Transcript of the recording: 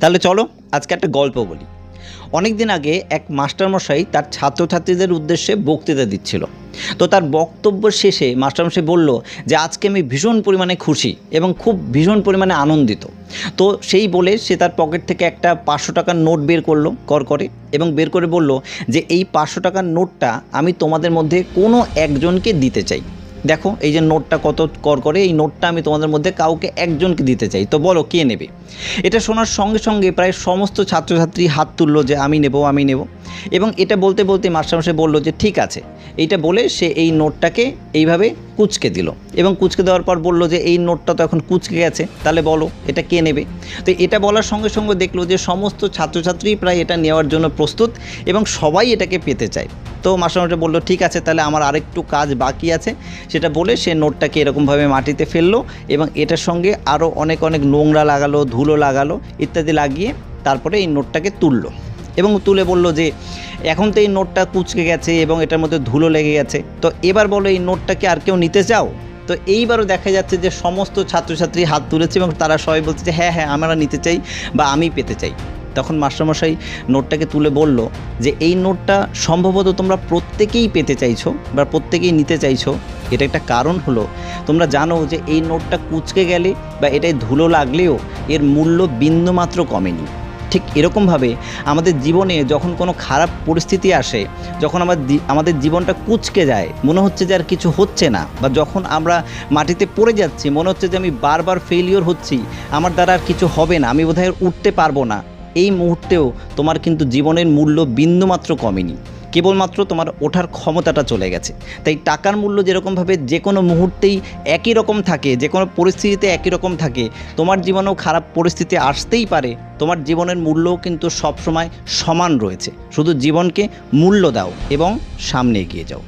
তাহলে চলো আজকে একটা গল্প বলি। অনেক দিন আগে এক মাস্টারমশাই তার ছাত্রছাত্রীদের উদ্দেশ্যে বক্তৃতা দিচ্ছিল। তো তার বক্তব্য শেষে মাস্টারমশাই বলল যে আজকে আমি ভীষণ পরিমাণে খুশি এবং খুব ভীষণ পরিমাণে আনন্দিত। তো সেই বলে সে তার পকেট থেকে একটা 500 টাকার নোট বের করলো করে এবং বের করে বলল যে এই 500 টাকার নোটটা আমি তোমাদের মধ্যে কোনো একজনকে দিতে চাই। দেখো এই যে নোটটা কত করে, এই নোটটা আমি তোমাদের মধ্যে কাউকে একজনকে দিতে চাই, তো বলো কে নেবে। এটা শোনার সঙ্গে সঙ্গে প্রায় সমস্ত ছাত্রছাত্রী হাত তুললো যে আমি নেব। এবং এটা বলতে বলতে মাস্টারমশাই বলল যে ঠিক আছে। এইটা বলে সে এই নোটটাকে এইভাবে কুঁচকে দিল এবং কুঁচকে দেওয়ার পর বলল যে এই নোটটা তো এখন কুঁচকে গেছে, তাহলে বলো এটা কে নেবে। তো এটা বলার সঙ্গে সঙ্গে দেখলো যে সমস্ত ছাত্রছাত্রী প্রায় এটা নেওয়ার জন্য প্রস্তুত এবং সবাই এটাকে পেতে চায়। তো মাস্টারমশাই বলল ঠিক আছে, তাহলে আমার আরেকটু কাজ বাকি আছে। সেটা বলে সে নোটটাকে এরকমভাবে মাটিতে ফেললো এবং এটার সঙ্গে আরও অনেক নোংরা লাগালো, ধুলো লাগালো, ইত্যাদি লাগিয়ে তারপরে এই নোটটাকে তুললো এবং তুলে বলল যে এখন তো এই নোটটা কুঁচকে গেছে এবং এটার মধ্যে ধুলো লেগে গেছে, তো এবার বলো এই নোটটাকে আর কেউ নিতে চাও। তো এইবারও দেখা যাচ্ছে যে সমস্ত ছাত্রছাত্রী হাত তুলেছে এবং তারা সবাই বলছে যে হ্যাঁ আমরা নিতে চাই বা আমি পেতে চাই। তখন মাস্টারমশাই নোটটাকে তুলে বলল যে এই নোটটা সম্ভবত তোমরা প্রত্যেকেই পেতে চাইছো বা প্রত্যেকেই নিতে চাইছো। এটা একটা কারণ হলো তোমরা জানো যে এই নোটটা কুঁচকে গেলে বা এটায় ধুলো লাগলেও এর মূল্য বিন্দুমাত্র কমেনি। ঠিক এরকমভাবে আমাদের জীবনে যখন কোনো খারাপ পরিস্থিতি আসে, যখন আমাদের জীবনটা কুঁচকে যায়, মনে হচ্ছে যে আর কিছু হচ্ছে না, বা যখন আমরা মাটিতে পড়ে যাচ্ছি, মনে হচ্ছে যে আমি বারবার ফেলিওর হচ্ছি, আমার দ্বারা আর কিছু হবে না, আমি বোধহয় উঠতে পারবো না, এই মুহূর্তেও তোমার কিন্তু জীবনের মূল্য বিন্দুমাত্র কমেনি, কেবলমাত্র তোমার ওঠার ক্ষমতাটা চলে গেছে। তাই টাকার মূল্য যেরকমভাবে যে কোনো মুহূর্তেই একই রকম থাকে, যে কোনো পরিস্থিতিতে একই রকম থাকে, তোমার জীবনেও খারাপ পরিস্থিতি আসতেই পারে, তোমার জীবনের মূল্যও কিন্তু সবসময় সমান রয়েছে। শুধু জীবনকে মূল্য দাও এবং সামনে এগিয়ে যাও।